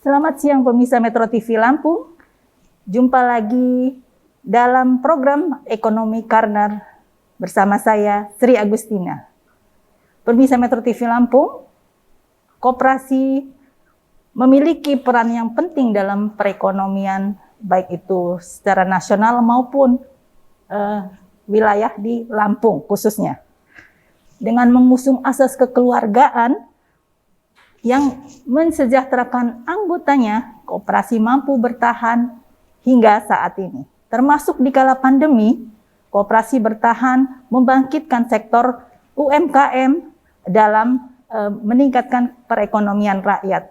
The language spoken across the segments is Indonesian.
Selamat siang pemirsa Metro TV Lampung. Jumpa lagi dalam program Ekonomi Corner bersama saya Sri Agustina. Pemirsa Metro TV Lampung, koperasi memiliki peran yang penting dalam perekonomian baik itu secara nasional maupun wilayah di Lampung khususnya. Dengan mengusung asas kekeluargaan yang mensejahterakan anggotanya, koperasi mampu bertahan hingga saat ini. Termasuk di kala pandemi, koperasi bertahan membangkitkan sektor UMKM dalam meningkatkan perekonomian rakyat.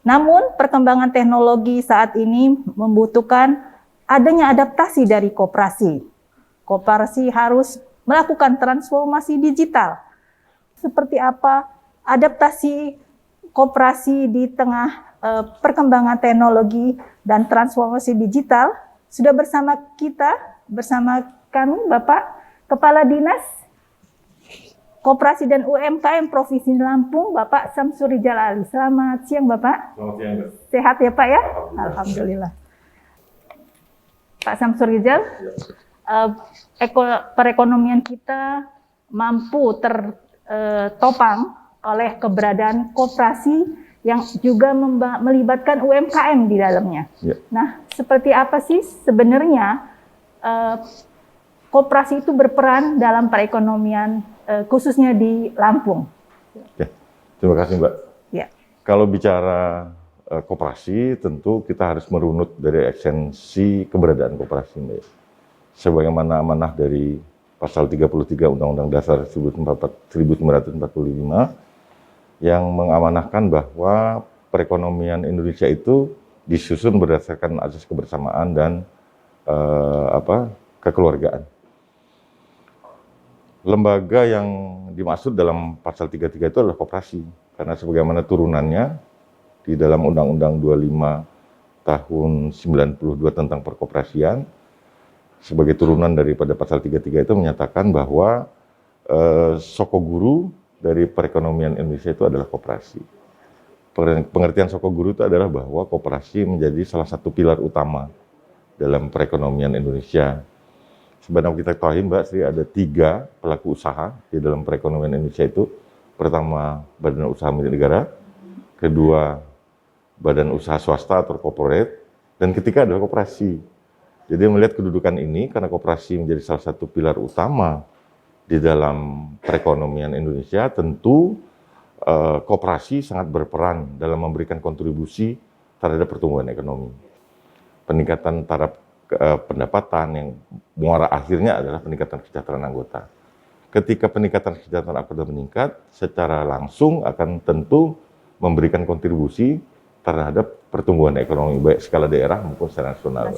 Namun, perkembangan teknologi saat ini membutuhkan adanya adaptasi dari koperasi. Koperasi harus melakukan transformasi digital. Seperti apa adaptasi koperasi di tengah perkembangan teknologi dan transformasi digital? Sudah bersama kami Bapak Kepala Dinas Koperasi dan UMKM Provinsi Lampung, Bapak Samsur Rijal Ali. Selamat siang Bapak. Selamat siang, Mbak. Sehat ya Pak ya? Alhamdulillah. Pak Samsur Rijal, perekonomian kita mampu tertopang oleh keberadaan koperasi yang juga melibatkan UMKM di dalamnya. Ya. Nah, seperti apa sih sebenarnya koperasi itu berperan dalam perekonomian khususnya di Lampung? Ya, terima kasih Mbak. Ya. Kalau bicara koperasi, tentu kita harus merunut dari esensi keberadaan koperasi, Mbak. Sebagaimana amanah dari Pasal 33 Undang-Undang Dasar 1945 yang mengamanahkan bahwa perekonomian Indonesia itu disusun berdasarkan asas kebersamaan dan kekeluargaan. Lembaga yang dimaksud dalam Pasal 33 itu adalah koperasi, karena sebagaimana turunannya di dalam Undang-Undang 25 tahun 92 tentang perkoperasian, sebagai turunan daripada Pasal 33 itu menyatakan bahwa sokoguru dari perekonomian Indonesia itu adalah koperasi. Pengertian sokoguru itu adalah bahwa koperasi menjadi salah satu pilar utama dalam perekonomian Indonesia. Sebenarnya kita ketahui Mbak Sri, ada 3 pelaku usaha di dalam perekonomian Indonesia itu. Pertama, badan usaha milik negara. Kedua, badan usaha swasta atau corporate. Dan ketiga adalah koperasi. Jadi melihat kedudukan ini, karena koperasi menjadi salah satu pilar utama di dalam perekonomian Indonesia, tentu koperasi sangat berperan dalam memberikan kontribusi terhadap pertumbuhan ekonomi. Peningkatan taraf pendapatan yang muara akhirnya adalah peningkatan kesejahteraan anggota. Ketika peningkatan kesejahteraan anggota meningkat, secara langsung akan tentu memberikan kontribusi terhadap pertumbuhan ekonomi baik skala daerah maupun secara nasional.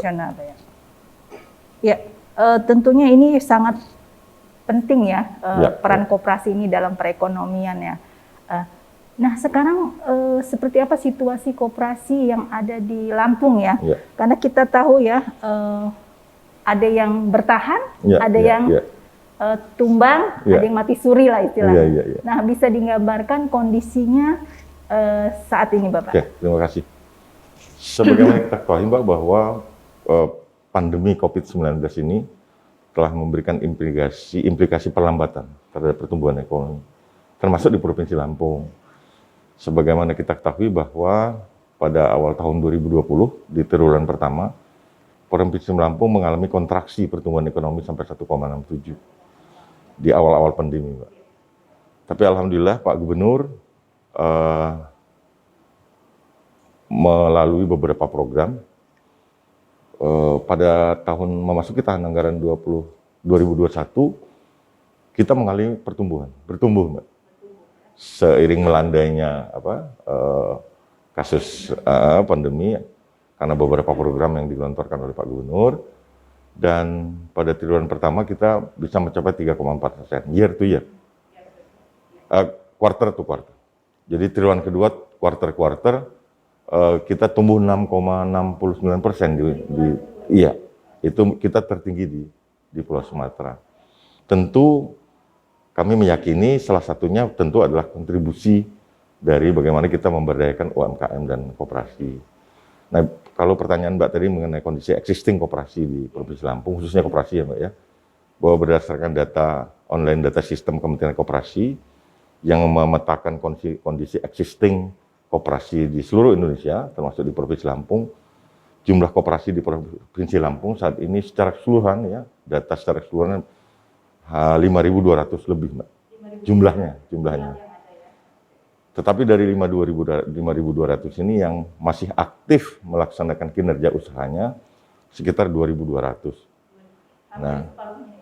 Ya, tentunya ini sangat penting ya, peran koperasi ini dalam perekonomian ya. Nah sekarang seperti apa situasi koperasi yang ada di Lampung ya? Karena kita tahu ya, ada yang bertahan, ada yang tumbang, ada yang mati suri lah istilahnya. Nah bisa digambarkan kondisinya saat ini Bapak? Oke, terima kasih. Sebagaimana kita ketahui Mbak bahwa pandemi COVID-19 ini telah memberikan implikasi perlambatan terhadap pertumbuhan ekonomi, termasuk di Provinsi Lampung. Sebagaimana kita ketahui bahwa pada awal tahun 2020, di triwulan pertama, Provinsi Lampung mengalami kontraksi pertumbuhan ekonomi sampai 1,67 di awal-awal pandemi, Mbak. Tapi Alhamdulillah Pak Gubernur melalui beberapa program, pada tahun memasuki tahun anggaran 2021 kita mengalami bertumbuh Mbak. Seiring melandainya kasus pandemi, karena beberapa program yang digelontorkan oleh Pak Gubernur, dan pada triwulan pertama kita bisa mencapai 3,4% year to year, quarter to quarter. Jadi triwulan kedua quarter kita tumbuh 6,69%. Itu kita tertinggi di Pulau Sumatera. Tentu kami meyakini salah satunya tentu adalah kontribusi dari bagaimana kita memberdayakan UMKM dan koperasi. Nah, kalau pertanyaan Mbak tadi mengenai kondisi existing koperasi di Provinsi Lampung, khususnya koperasi ya Mbak ya, bahwa berdasarkan data online data sistem Kementerian Koperasi yang memetakan kondisi existing koperasi di seluruh Indonesia, termasuk di Provinsi Lampung, jumlah koperasi di Provinsi Lampung saat ini secara keseluruhan ya, data secara keseluruhan 5.200 lebih Mbak, jumlahnya. Tetapi dari 5.200 ini yang masih aktif melaksanakan kinerja usahanya sekitar 2.200. Nah,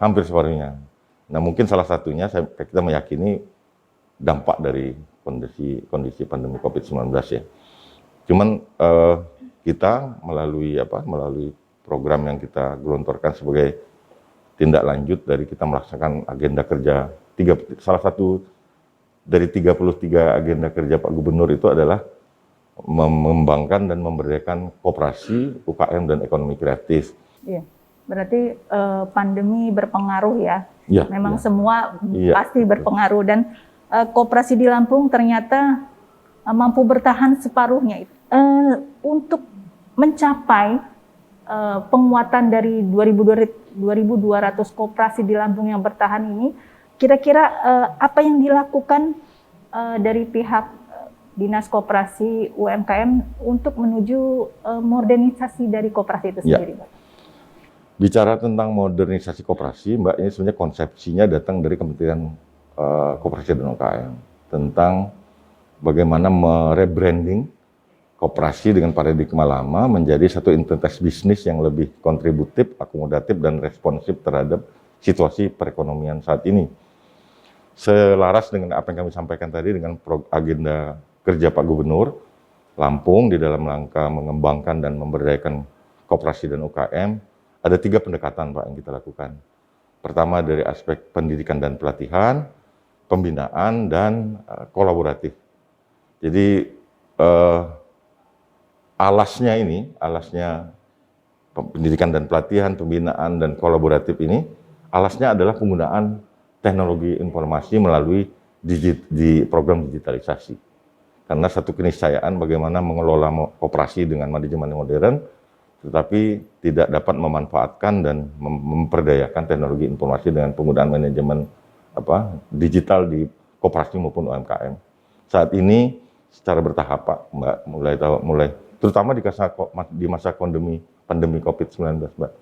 hampir separuhnya. Nah, mungkin salah satunya kita meyakini dampak dari kondisi pandemi COVID-19 ya. Cuman kita melalui program yang kita gelontorkan sebagai tindak lanjut dari kita melaksanakan agenda kerja salah satu dari 33 agenda kerja Pak Gubernur itu adalah mengembangkan dan memberdayakan koperasi, UKM dan ekonomi kreatif. Iya. Berarti pandemi berpengaruh ya. Memang ya. Semua pasti berpengaruh dan koperasi di Lampung ternyata mampu bertahan separuhnya. Untuk mencapai penguatan dari 2.200 koperasi di Lampung yang bertahan ini, kira-kira apa yang dilakukan dari pihak Dinas Koperasi UMKM untuk menuju modernisasi dari koperasi itu sendiri, Mbak? Bicara tentang modernisasi koperasi, Mbak, ini sebenarnya konsepsinya datang dari Kementerian Koperasi dan UKM tentang bagaimana merebranding koperasi dengan paradigma lama menjadi satu entitas bisnis yang lebih kontributif, akomodatif, dan responsif terhadap situasi perekonomian saat ini. Selaras dengan apa yang kami sampaikan tadi dengan agenda kerja Pak Gubernur Lampung di dalam rangka mengembangkan dan memberdayakan koperasi dan UKM, ada 3 pendekatan Pak yang kita lakukan. Pertama dari aspek pendidikan dan pelatihan, pembinaan, dan kolaboratif. Jadi alasnya pendidikan dan pelatihan, pembinaan, dan kolaboratif ini, alasnya adalah penggunaan teknologi informasi melalui di program digitalisasi. Karena satu keniscayaan bagaimana mengelola koperasi dengan manajemen modern, tetapi tidak dapat memanfaatkan dan memperdayakan teknologi informasi dengan penggunaan manajemen digital di koperasi maupun UMKM. Saat ini secara bertahap Pak, Mbak, mulai terutama di masa pandemi COVID-19, Mbak.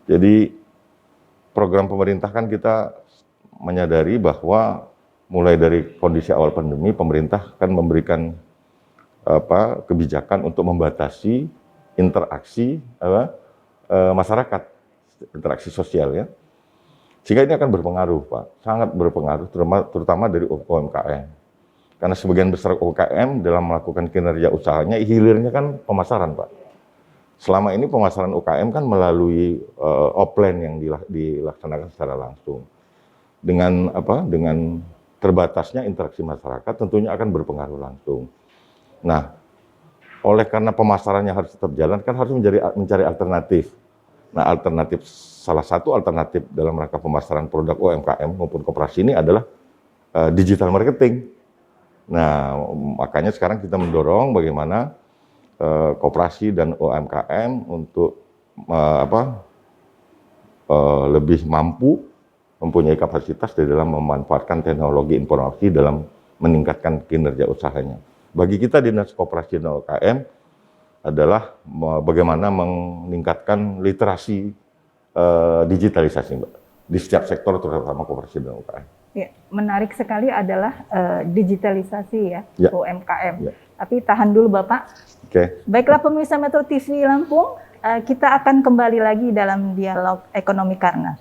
Jadi program pemerintah kan kita menyadari bahwa mulai dari kondisi awal pandemi, pemerintah kan memberikan kebijakan untuk membatasi interaksi masyarakat, interaksi sosial ya. Sehingga ini akan berpengaruh, Pak, sangat berpengaruh, terutama dari UMKM. Karena sebagian besar UMKM dalam melakukan kinerja usahanya, hilirnya kan pemasaran, Pak. Selama ini pemasaran UMKM kan melalui offline yang dilaksanakan secara langsung. Dengan terbatasnya interaksi masyarakat tentunya akan berpengaruh langsung. Nah, oleh karena pemasarannya harus tetap jalan, kan harus mencari alternatif. Nah, salah satu alternatif dalam rangka pemasaran produk UMKM maupun koperasi ini adalah digital marketing. Nah, makanya sekarang kita mendorong bagaimana koperasi dan UMKM untuk lebih mampu mempunyai kapasitas di dalam memanfaatkan teknologi informasi dalam meningkatkan kinerja usahanya. Bagi kita Dinas Koperasi dan UMKM adalah bagaimana meningkatkan literasi digitalisasi, Mbak, di setiap sektor terutama koperasi dan UMKM. Ya, menarik sekali adalah digitalisasi ya, UMKM. Ya. Tapi tahan dulu Bapak. Oke. Baiklah pemirsa Metro TV Lampung, kita akan kembali lagi dalam dialog ekonomi Karna.